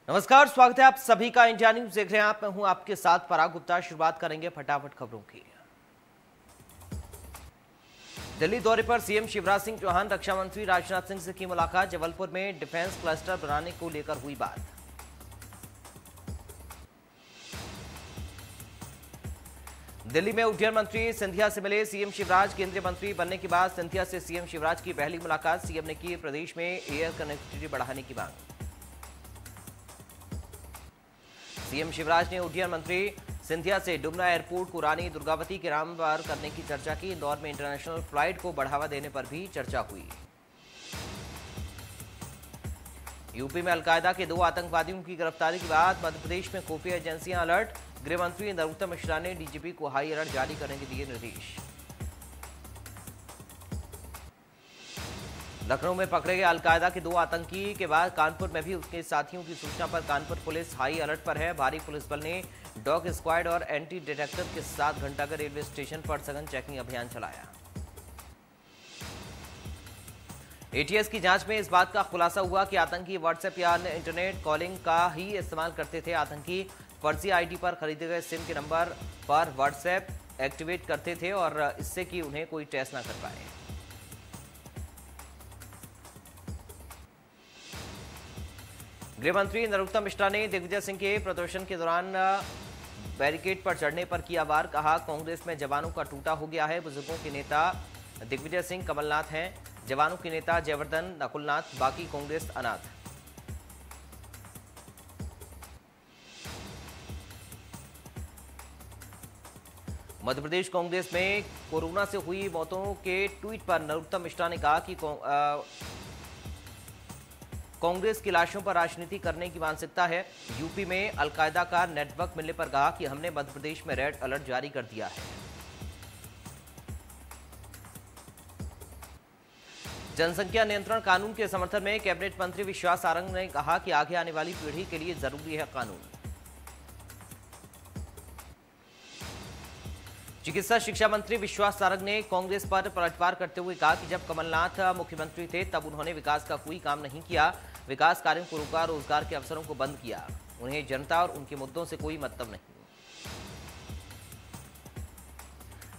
नमस्कार, स्वागत है आप सभी का इंडिया न्यूज देख रहे हैं आप। मैं हूं आपके साथ पराग गुप्ता। शुरुआत करेंगे फटाफट खबरों की। दिल्ली दौरे पर सीएम शिवराज सिंह चौहान, रक्षा मंत्री राजनाथ सिंह से की मुलाकात। जबलपुर में डिफेंस क्लस्टर बनाने को लेकर हुई बात। दिल्ली में उड्डयन मंत्री सिंधिया से मिले सीएम शिवराज। केंद्रीय मंत्री बनने के बाद सिंधिया से सीएम शिवराज की पहली मुलाकात। सीएम ने की प्रदेश में एयर कनेक्टिविटी बढ़ाने की मांग। सीएम शिवराज ने उड्डयन मंत्री सिंधिया से डुमना एयरपोर्ट को रानी दुर्गावती के नाम पर करने की चर्चा की। इंदौर में इंटरनेशनल फ्लाइट को बढ़ावा देने पर भी चर्चा हुई। यूपी में अलकायदा के 2 आतंकवादियों की गिरफ्तारी के बाद मध्य प्रदेश में खुफिया एजेंसियां अलर्ट। गृह मंत्री नरोत्तम मिश्रा ने डीजीपी को हाई अलर्ट जारी करने के दिए निर्देश। लखनऊ में पकड़े गए अलकायदा के 2 आतंकी के बाद कानपुर में भी उसके साथियों की सूचना पर कानपुर पुलिस हाई अलर्ट पर है। भारी पुलिस बल ने डॉग स्क्वाड और एंटी डिटेक्टर के साथ घंटाघर रेलवे स्टेशन पर सघन चेकिंग अभियान चलाया। एटीएस की जांच में इस बात का खुलासा हुआ कि आतंकी व्हाट्सएप या अन्य इंटरनेट कॉलिंग का ही इस्तेमाल करते थे। आतंकी फर्जी आईडी पर खरीदे गए सिम के नंबर पर व्हाट्सएप एक्टिवेट करते थे और इससे कि उन्हें कोई ट्रेस न कर पाए। गृह मंत्री नरोत्तम मिश्रा ने दिग्विजय सिंह के प्रदर्शन के दौरान बैरिकेड पर चढ़ने पर किया वार। कहा, कांग्रेस में जवानों का टूटा हो गया है। बुजुर्गों के नेता दिग्विजय सिंह कमलनाथ हैं, जवानों के नेता जयवर्धन नकुलनाथ, बाकी कांग्रेस अनाथ। मध्य प्रदेश कांग्रेस में कोरोना से हुई मौतों के ट्वीट पर नरोत्तम मिश्रा ने कहा कि कांग्रेस की लाशों पर राजनीति करने की मानसिकता है। यूपी में अलकायदा का नेटवर्क मिलने पर कहा कि हमने मध्य प्रदेश में रेड अलर्ट जारी कर दिया है। जनसंख्या नियंत्रण कानून के समर्थन में कैबिनेट मंत्री विश्वास सारंग ने कहा कि आगे आने वाली पीढ़ी के लिए जरूरी है कानून। चिकित्सा शिक्षा मंत्री विश्वास सारंग ने कांग्रेस पर पलटवार करते हुए कहा कि जब कमलनाथ मुख्यमंत्री थे तब उन्होंने विकास का कोई काम नहीं किया। विकास कार्यों को रोका, रोजगार के अवसरों को बंद किया। उन्हें जनता और उनके मुद्दों से कोई मतलब नहीं।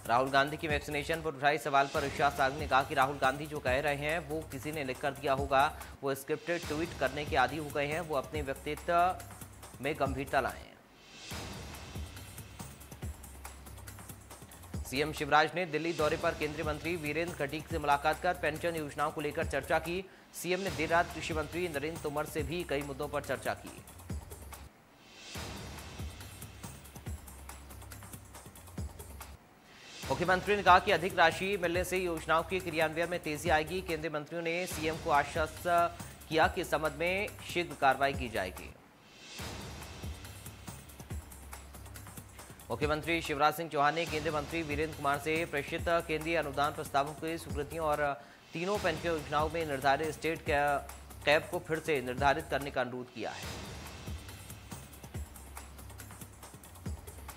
राहुल गांधी की वैक्सीनेशन पर उठाए सवाल पर विश्वास सारंग ने कहा कि राहुल गांधी जो कह रहे हैं वो किसी ने लिख कर दिया होगा। वो स्क्रिप्टेड ट्वीट करने के आदी हो गए हैं। वो अपने व्यक्तित्व में गंभीरता लाएं। सीएम शिवराज ने दिल्ली दौरे पर केंद्रीय मंत्री वीरेंद्र खटीक से मुलाकात कर पेंशन योजनाओं को लेकर चर्चा की। सीएम ने देर रात कृषि मंत्री नरेंद्र तोमर से भी कई मुद्दों पर चर्चा की। मुख्यमंत्री ने कहा कि अधिक राशि मिलने से योजनाओं के क्रियान्वयन में तेजी आएगी। केंद्रीय मंत्रियों ने सीएम को आश्वस्त किया कि इस संबंध में शीघ्र कार्रवाई की जाएगी। मुख्यमंत्री शिवराज सिंह चौहान ने केंद्रीय मंत्री वीरेंद्र कुमार से प्रेषित केंद्रीय अनुदान प्रस्तावों की स्वीकृतियों और तीनों पेंशन योजनाओं में निर्धारित स्टेट कैप को फिर से निर्धारित करने का अनुरोध किया है।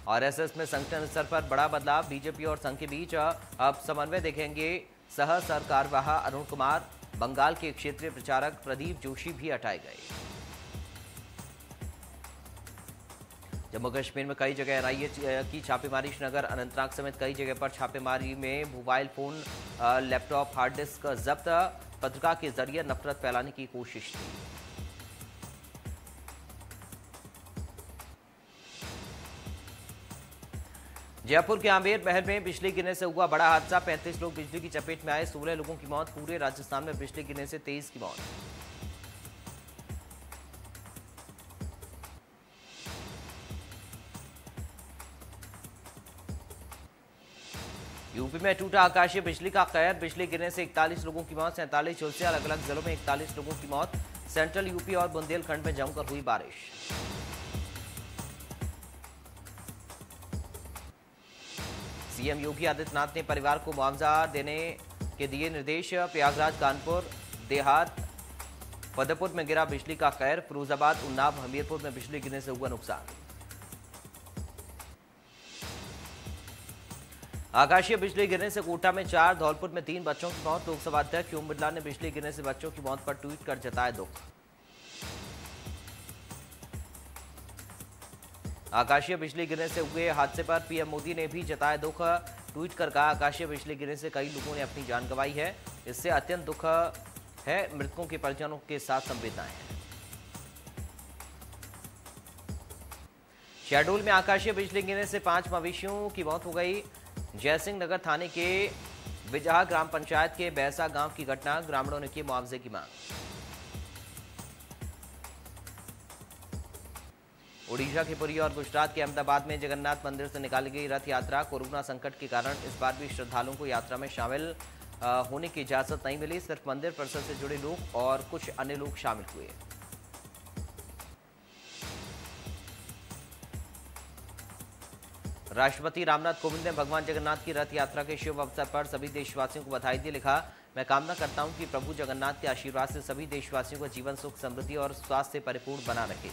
आरएसएस में संगठन स्तर पर बड़ा बदलाव। बीजेपी और संघ के बीच अब समन्वय देखेंगे। सह सरकारवाह अरुण कुमार, बंगाल के क्षेत्रीय प्रचारक प्रदीप जोशी भी हटाए गए। जम्मू कश्मीर में कई जगह एनआईए की छापेमारी। श्रीनगर, अनंतनाग समेत कई जगह पर छापेमारी में mobile phone, laptop, hard disk जब्त। पत्रिका के जरिए नफरत फैलाने की कोशिश थी। जयपुर के आमेर महल में बिजली गिरने से हुआ बड़ा हादसा। 35 लोग बिजली की चपेट में आए। 16 लोगों की मौत। पूरे राजस्थान में बिजली गिरने से 23 की मौत। यूपी में टूटा आकाशीय बिजली का कहर। बिजली गिरने से 41 लोगों की मौत। 47 झुलसे। अलग अलग जिलों में 41 लोगों की मौत। सेंट्रल यूपी और बुंदेलखंड में जमकर हुई बारिश। सीएम योगी आदित्यनाथ ने परिवार को मुआवजा देने के दिए निर्देश। प्रयागराज, कानपुर देहात, फतेहपुर में गिरा बिजली का कहर। फिरोजाबाद, उन्नाव, हमीरपुर में बिजली गिरने से हुआ नुकसान। आकाशीय बिजली गिरने से कोटा में 4, धौलपुर में 3 बच्चों की मौत। लोकसभा अध्यक्ष ओम बिरला ने बिजली गिरने से बच्चों की मौत पर ट्वीट कर जताया दुख। आकाशीय बिजली गिरने से हुए हादसे पर पीएम मोदी ने भी जताया दुख। ट्वीट कर कहा, आकाशीय बिजली गिरने से कई लोगों ने अपनी जान गंवाई है। इससे अत्यंत दुख है। मृतकों के परिजनों के साथ संवेदनाएं हैं। शहडोल में आकाशीय बिजली गिरने से 5 मवेशियों की मौत हो गई। जयसिंह नगर थाने के बिजहा ग्राम पंचायत के बैसा गांव की घटना। ग्रामीणों ने की मुआवजे की मांग। ओडिशा के पुरी और गुजरात के अहमदाबाद में जगन्नाथ मंदिर से निकाली गई रथ यात्रा। कोरोना संकट के कारण इस बार भी श्रद्धालुओं को यात्रा में शामिल होने की इजाजत नहीं मिली। सिर्फ मंदिर परिसर से जुड़े लोग और कुछ अन्य लोग शामिल हुए। राष्ट्रपति रामनाथ कोविंद ने भगवान जगन्नाथ की रथ यात्रा के शुभ अवसर पर सभी देशवासियों को बधाई दी। लिखा, मैं कामना करता हूं कि प्रभु जगन्नाथ के आशीर्वाद से सभी देशवासियों का जीवन सुख, समृद्धि और स्वास्थ्य से परिपूर्ण बना रहे।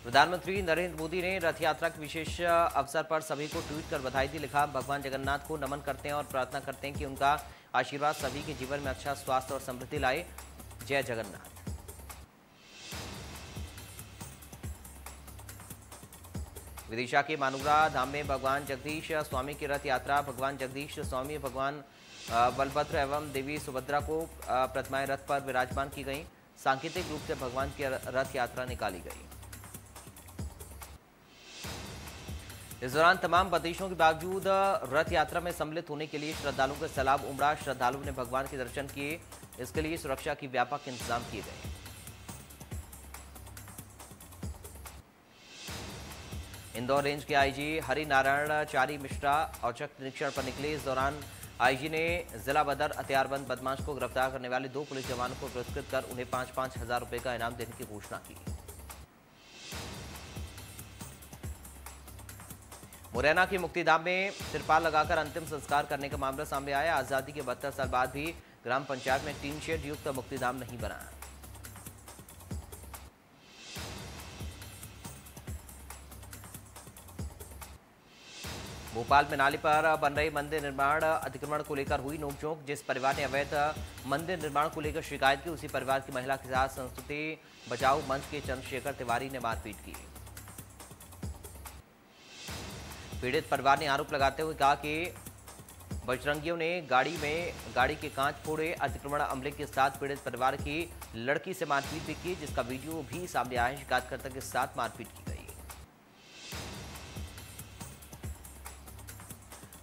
प्रधानमंत्री नरेंद्र मोदी ने रथ यात्रा के विशेष अवसर पर सभी को ट्वीट कर बधाई दी। लिखा, भगवान जगन्नाथ को नमन करते हैं और प्रार्थना करते हैं कि उनका आशीर्वाद सभी के जीवन में अच्छा स्वास्थ्य और समृद्धि लाए। जय जगन्नाथ। विदिशा के मानुरा धाम में भगवान जगदीश स्वामी की रथ यात्रा। भगवान जगदीश स्वामी, भगवान बलभद्र एवं देवी सुभद्रा को प्रतिमाएं रथ पर विराजमान की गई। सांकेतिक रूप से भगवान की रथ यात्रा निकाली गई। इस दौरान तमाम बंदिशों के बावजूद रथ यात्रा में सम्मिलित होने के लिए श्रद्धालुओं का सैलाब उमड़ा। श्रद्धालुओं ने भगवान के दर्शन किए। इसके लिए सुरक्षा के व्यापक इंतजाम किए गए। इंदौर रेंज के आईजी हरिनारायण चारी मिश्रा औचक निरीक्षण पर निकले। इस दौरान आईजी ने जिला बदर हथियारबंद बदमाश को गिरफ्तार करने वाले 2 पुलिस जवानों को पुरस्कृत कर उन्हें 5-5 हजार रुपए का इनाम देने की घोषणा की। मुरैना के मुक्तिधाम में तिरपाल लगाकर अंतिम संस्कार करने का मामला सामने आया। आजादी के 72 साल बाद भी ग्राम पंचायत में टीन शेड युक्त मुक्तिधाम नहीं बना। भोपाल में नाली पर बन रही मंदिर निर्माण अतिक्रमण को लेकर हुई नोकझोंक। जिस परिवार ने अवैध मंदिर निर्माण को लेकर शिकायत की, उसी परिवार की महिला के साथ संस्कृति बचाओ मंच के चंद्रशेखर तिवारी ने मारपीट की। पीड़ित परिवार ने आरोप लगाते हुए कहा कि बजरंगियों ने गाड़ी के कांच फोड़े। अतिक्रमण अमले के साथ पीड़ित परिवार की लड़की से मारपीट भी की, जिसका वीडियो भी सामने आया है। शिकायतकर्ता के साथ मारपीट की गई।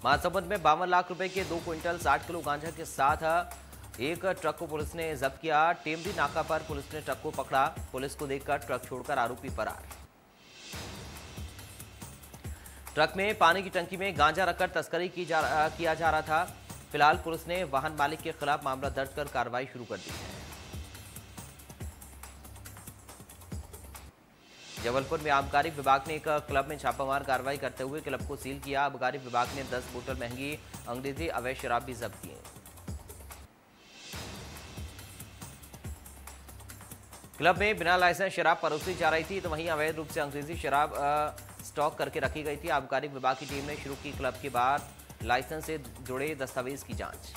महासमुंद में 52 लाख रुपए के 2 क्विंटल 60 किलो गांजा के साथ एक ट्रक को पुलिस ने जब्त किया। टेमरी नाका पर पुलिस ने ट्रक को पकड़ा। पुलिस को देखकर ट्रक छोड़कर आरोपी फरार। ट्रक में पानी की टंकी में गांजा रखकर तस्करी किया जा रहा था। फिलहाल पुलिस ने वाहन मालिक के खिलाफ मामला दर्ज कर कार्रवाई शुरू कर दी है। जबलपुर में आबकारी विभाग ने एक क्लब में छापामार कार्रवाई करते हुए क्लब को सील किया। आबकारी विभाग ने 10 बोतल महंगी अंग्रेजी अवैध शराब भी जब्त की। क्लब में बिना लाइसेंस शराब परोसी जा रही थी, तो वहीं अवैध रूप से अंग्रेजी शराब स्टॉक करके रखी गई थी। आबकारी विभाग की टीम ने शुरू की क्लब के बाहर लाइसेंस से जुड़े दस्तावेज की जांच।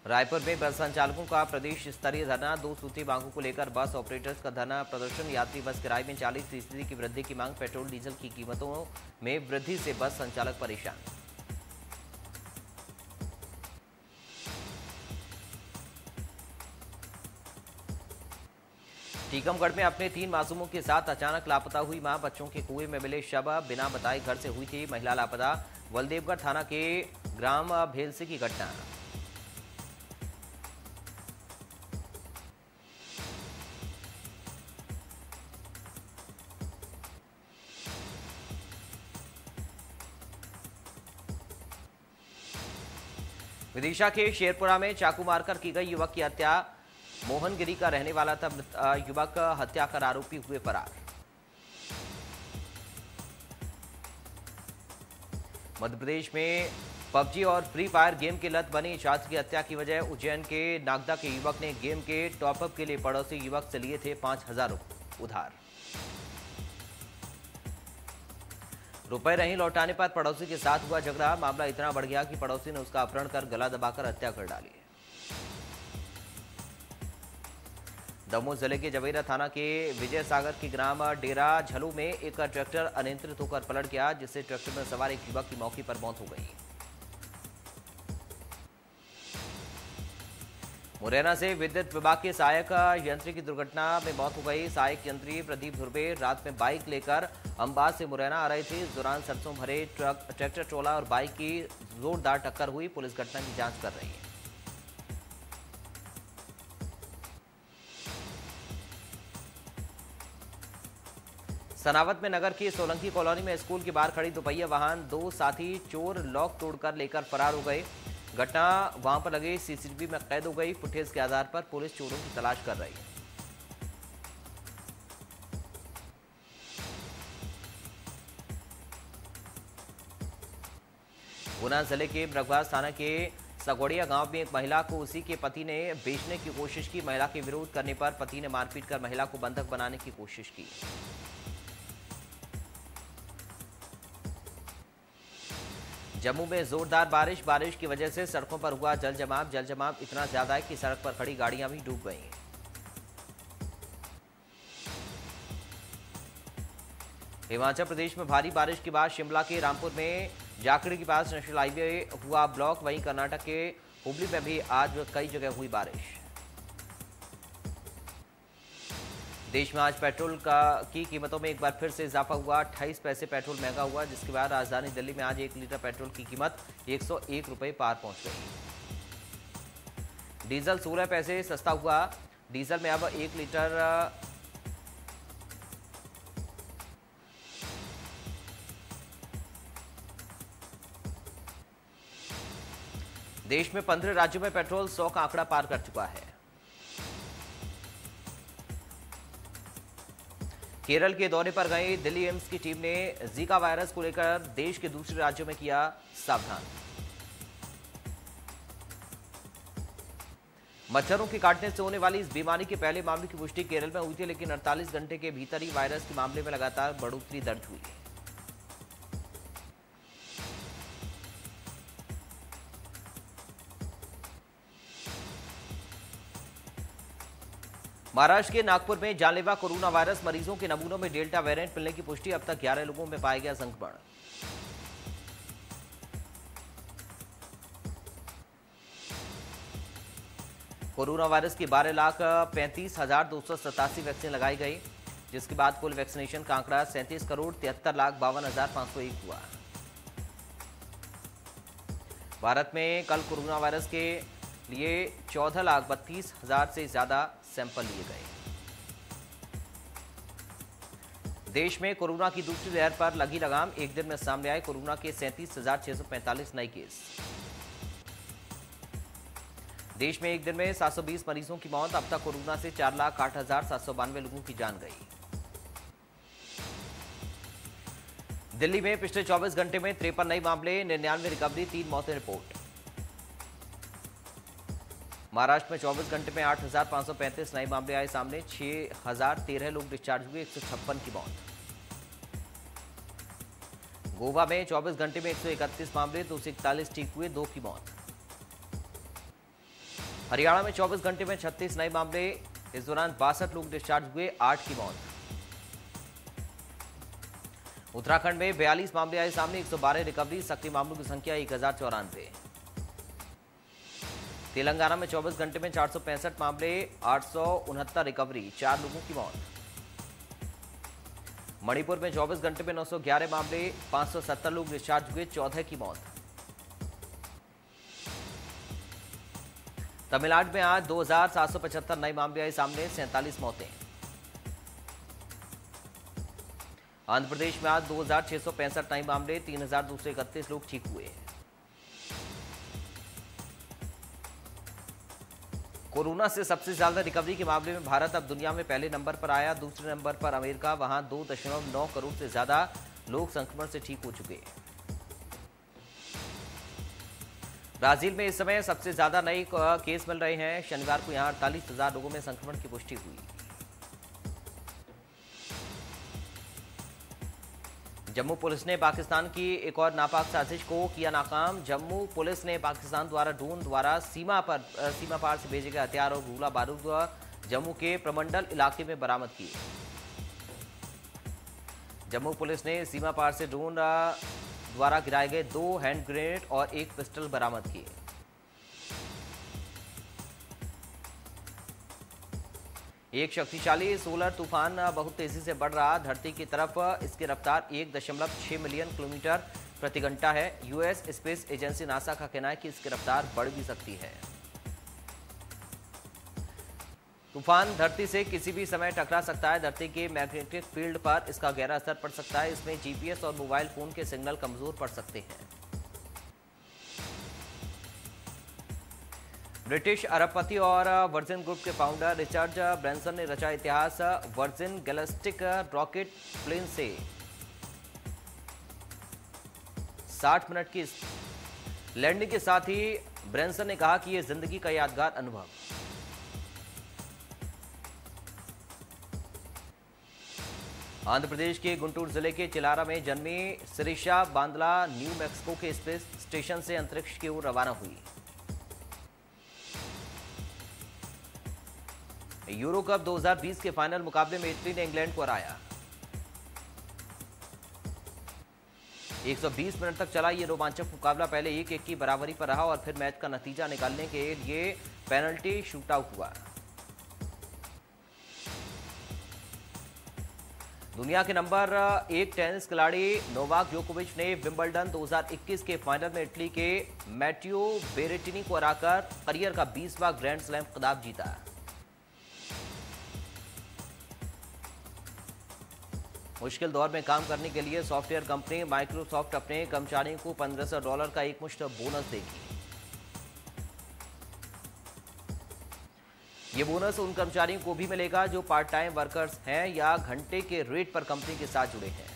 रायपुर में बस संचालकों का प्रदेश स्तरीय धरना। 2 सूत्री मांगों को लेकर बस ऑपरेटर्स का धरना प्रदर्शन। यात्री बस किराए में 40% की वृद्धि की मांग। पेट्रोल डीजल की कीमतों में वृद्धि से बस संचालक परेशान। टीकमगढ़ में अपने 3 मासूमों के साथ अचानक लापता हुई मां। बच्चों के कुएं में मिले शव। बिना बताए घर से हुई थी महिला लापता। बलदेवगढ़ थाना के ग्राम भेलसी की घटना। विदिशा के शेरपुरा में चाकू मारकर की गई युवक की हत्या। मोहनगिरी का रहने वाला था युवक। हत्या कर आरोपी हुए फरार। मध्य प्रदेश में पबजी और फ्री फायर गेम की लत बनी छात्र की हत्या की वजह। उज्जैन के नागदा के युवक ने गेम के टॉपअप के लिए पड़ोसी युवक से लिए थे 5000 उधार। रुपए नहीं लौटाने पर पड़ोसी के साथ हुआ झगड़ा। मामला इतना बढ़ गया कि पड़ोसी ने उसका अपहरण कर गला दबाकर हत्या कर डाली। दमोह जिले के जवेरा थाना के विजय सागर के ग्राम डेरा झलू में एक ट्रैक्टर अनियंत्रित होकर पलट गया, जिससे ट्रैक्टर में सवार एक युवक की मौके पर मौत हो गई। मुरैना से विद्युत विभाग के सहायक यंत्री की दुर्घटना में मौत हो गई। सहायक यंत्री प्रदीप धुर्वे रात में बाइक लेकर अंबाज से मुरैना आ रहे थे। इस दौरान सरसों भरे ट्रैक्टर ट्रोला और बाइक की जोरदार टक्कर हुई। पुलिस घटना की जांच कर रही है। सनावत में नगर की सोलंकी कॉलोनी में स्कूल के बाहर खड़ी दोपहिया वाहन दो साथी चोर लॉक तोड़कर लेकर फरार हो गए। घटना वहां पर लगे सीसीटीवी में कैद हो गई। फुटेज के आधार पर पुलिस चोरों की तलाश कर रही है। गुना जिले के ब्रगवास थाना के सगोड़िया गांव में एक महिला को उसी के पति ने बेचने की कोशिश की। महिला के विरोध करने पर पति ने मारपीट कर महिला को बंधक बनाने की कोशिश की। जम्मू में जोरदार बारिश की वजह से सड़कों पर हुआ जल जमाव इतना ज्यादा है कि सड़क पर खड़ी गाड़ियां भी डूब गई। हिमाचल प्रदेश में भारी बारिश के बाद शिमला के रामपुर में जाखड़ी के पास नेशनल हाईवे हुआ ब्लॉक। वहीं कर्नाटक के हुबली में भी आज कई जगह हुई बारिश। देश में आज पेट्रोल की कीमतों में एक बार फिर से इजाफा हुआ। 28 पैसे पेट्रोल महंगा हुआ, जिसके बाद राजधानी दिल्ली में आज 1 लीटर पेट्रोल की कीमत 101 रुपये पार पहुंच गई। डीजल 16 पैसे सस्ता हुआ। डीजल में अब 1 लीटर देश में 15 राज्यों में पेट्रोल 100 का आंकड़ा पार कर चुका है। केरल के दौरे पर गई दिल्ली एम्स की टीम ने जीका वायरस को लेकर देश के दूसरे राज्यों में किया सावधान। मच्छरों के काटने से होने वाली इस बीमारी के पहले मामले की पुष्टि केरल में हुई थी, लेकिन 48 घंटे के भीतर ही वायरस के मामले में लगातार बढ़ोतरी दर्ज हुई। महाराष्ट्र के नागपुर में जानलेवा कोरोना वायरस मरीजों के नमूनों में डेल्टा वेरिएंट मिलने की पुष्टि। अब तक 11 लोगों में पाया गया संक्रमण। कोरोना वायरस की 12,35,287 वैक्सीन लगाई गई, जिसके बाद कुल वैक्सीनेशन का आंकड़ा 37,73,52,501 हुआ। भारत में कल कोरोना वायरस के लिए 14,32,000 से ज्यादा सैंपल लिए गए। देश में कोरोना की दूसरी लहर पर लगी लगाम। एक दिन में सामने आए कोरोना के 37,645 नए केस। देश में एक दिन में 720 मरीजों की मौत। अब तक कोरोना से 4,08,792 लोगों की जान गई। दिल्ली में पिछले 24 घंटे में 53 नए मामले, 99 रिकवरी, 3 मौतें रिपोर्ट। महाराष्ट्र में 24 घंटे में 8,535 नए मामले आए सामने, 6,013 लोग डिस्चार्ज हुए, 156 की मौत। गोवा में 24 घंटे में 131 मामले, 241 ठीक हुए, 2 की मौत। हरियाणा में 24 घंटे में 36 नए मामले, इस दौरान 62 लोग डिस्चार्ज हुए, 8 की मौत। उत्तराखंड में 42 मामले आए सामने, 112 रिकवरी, सक्रिय मामलों की संख्या 1094। तेलंगाना में 24 घंटे में 465 मामले, 869 रिकवरी, 4 लोगों की मौत। मणिपुर में 24 घंटे में 911 मामले, 570 लोग डिस्चार्ज हुए, 14 की मौत। तमिलनाडु में आज 2,775 नए मामले आए सामने, 47 मौतें। आंध्र प्रदेश में आज 2,665 नए मामले, 3,231 लोग ठीक हुए। कोरोना से सबसे ज्यादा रिकवरी के मामले में भारत अब दुनिया में पहले नंबर पर आया। दूसरे नंबर पर अमेरिका, वहां 2.9 करोड़ से ज्यादा लोग संक्रमण से ठीक हो चुके हैं। ब्राजील में इस समय सबसे ज्यादा नए केस मिल रहे हैं। शनिवार को यहां 48,000 लोगों में संक्रमण की पुष्टि हुई। जम्मू पुलिस ने पाकिस्तान की एक और नापाक साजिश को किया नाकाम। जम्मू पुलिस ने पाकिस्तान द्वारा ड्रोन द्वारा सीमा पार से भेजे गए हथियार और गोला बारूद जम्मू के प्रमंडल इलाके में बरामद किए। जम्मू पुलिस ने सीमा पार से ड्रोन द्वारा गिराए गए 2 हैंड ग्रेनेड और 1 पिस्टल बरामद किए। एक शक्तिशाली सोलर तूफान बहुत तेजी से बढ़ रहा धरती की तरफ। इसकी रफ्तार 1.6 मिलियन किलोमीटर प्रति घंटा है। यूएस स्पेस एजेंसी नासा का कहना है कि इसकी रफ्तार बढ़ भी सकती है। तूफान धरती से किसी भी समय टकरा सकता है। धरती के मैग्नेटिक फील्ड पर इसका गहरा असर पड़ सकता है। इसमें जीपीएस और मोबाइल फोन के सिग्नल कमजोर पड़ सकते हैं। ब्रिटिश अरबपति और वर्जिन ग्रुप के फाउंडर रिचर्ड ब्रैंसन ने रचा इतिहास। वर्जिन गैलेक्टिक रॉकेट प्लेन से 60 मिनट की लैंडिंग के साथ ही ब्रैंसन ने कहा कि यह जिंदगी का यादगार अनुभव। आंध्र प्रदेश के गुंटूर जिले के चिलारा में जन्मी सिरिशा बांदला न्यू मैक्सिको के स्पेस स्टेशन से अंतरिक्ष की ओर रवाना हुई। यूरो कप 2020 के फाइनल मुकाबले में इटली ने इंग्लैंड को हराया। 120 मिनट तक चला ये रोमांचक मुकाबला पहले 1-1 की बराबरी पर रहा और फिर मैच का नतीजा निकालने के लिए पेनल्टी शूटआउट हुआ। दुनिया के नंबर 1 टेनिस खिलाड़ी नोवाक जोकोविच ने विंबलडन 2021 के फाइनल में इटली के मैटियो बेरेटिनी को हराकर करियर का 20वां ग्रैंड स्लैम खिताब जीता। मुश्किल दौर में काम करने के लिए सॉफ्टवेयर कंपनी माइक्रोसॉफ्ट अपने कर्मचारियों को $1500 का एकमुश्त बोनस देगी। ये बोनस उन कर्मचारियों को भी मिलेगा जो पार्ट टाइम वर्कर्स हैं या घंटे के रेट पर कंपनी के साथ जुड़े हैं।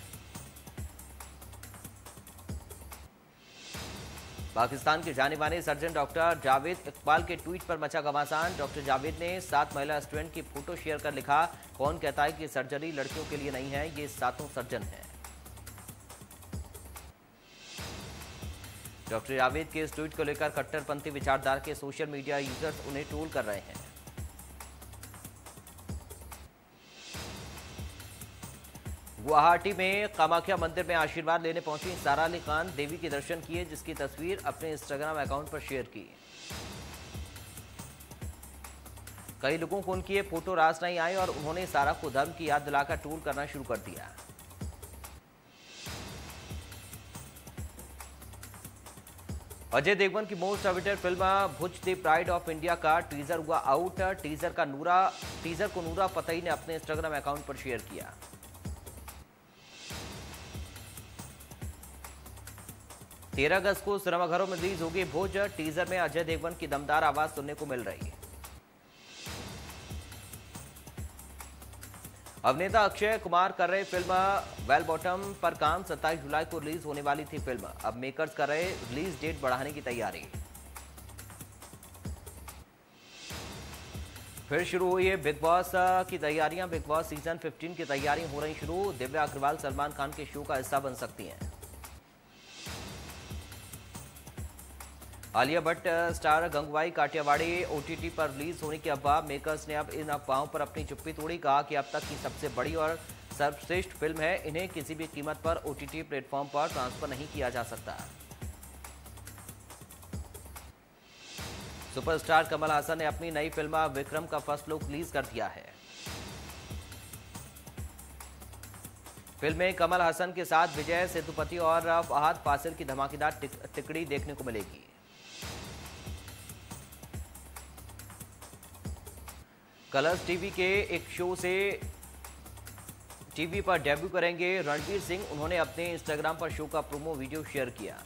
पाकिस्तान के जाने माने सर्जन डॉक्टर जावेद इकबाल के ट्वीट पर मचा घमासान। डॉक्टर जावेद ने 7 महिला स्टूडेंट की फोटो शेयर कर लिखा, कौन कहता है कि सर्जरी लड़कियों के लिए नहीं है, ये 7 सर्जन हैं। डॉक्टर जावेद के इस ट्वीट को लेकर कट्टरपंथी विचारधारा के सोशल मीडिया यूजर्स उन्हें ट्रोल कर रहे हैं। गुवाहाटी में कामाख्या मंदिर में आशीर्वाद लेने पहुंची सारा अली खान। देवी के दर्शन किए, जिसकी तस्वीर अपने इंस्टाग्राम अकाउंट पर शेयर की। कई लोगों को उनकी ये फोटो रास नहीं आई और उन्होंने सारा को धर्म की याद दिलाकर ट्रोल करना शुरू कर दिया। अजय देवगन की most awaited film Bhuj the pride of India का टीजर हुआ आउट। टीजर को नूरा फतेही ने अपने इंस्टाग्राम अकाउंट पर शेयर किया। तेरह अगस्त को सिनेमाघरों में रिलीज होगी भुज। टीजर में अजय देवगन की दमदार आवाज सुनने को मिल रही है। अभिनेता अक्षय कुमार कर रहे फिल्म वेल बॉटम पर काम। 27 जुलाई को रिलीज होने वाली थी फिल्म, अब मेकर्स कर रहे रिलीज डेट बढ़ाने की तैयारी। फिर शुरू हुई है बिग बॉस की तैयारियां। बिग बॉस सीजन 15 की तैयारी हो रही शुरू। दिव्या अग्रवाल सलमान खान के शो का हिस्सा बन सकती हैं। आलिया भट्ट स्टार गंगूबाई काठियावाड़ी ओटीटी पर रिलीज होने की अफवाह। मेकर्स ने अब इन अफवाहों पर अपनी चुप्पी तोड़ी। कहा कि अब तक की सबसे बड़ी और सर्वश्रेष्ठ फिल्म है, इन्हें किसी भी कीमत पर ओटीटी प्लेटफॉर्म पर ट्रांसफर नहीं किया जा सकता। सुपरस्टार कमल हासन ने अपनी नई फिल्म विक्रम का फर्स्ट लुक रिलीज कर दिया है। फिल्म में कमल हासन के साथ विजय सेतुपति और फहद फासिल की धमाकेदार टिकड़ी देखने को मिलेगी। कलर्स टीवी के एक शो से टीवी पर डेब्यू करेंगे रणवीर सिंह। उन्होंने अपने इंस्टाग्राम पर शो का प्रोमो वीडियो शेयर किया।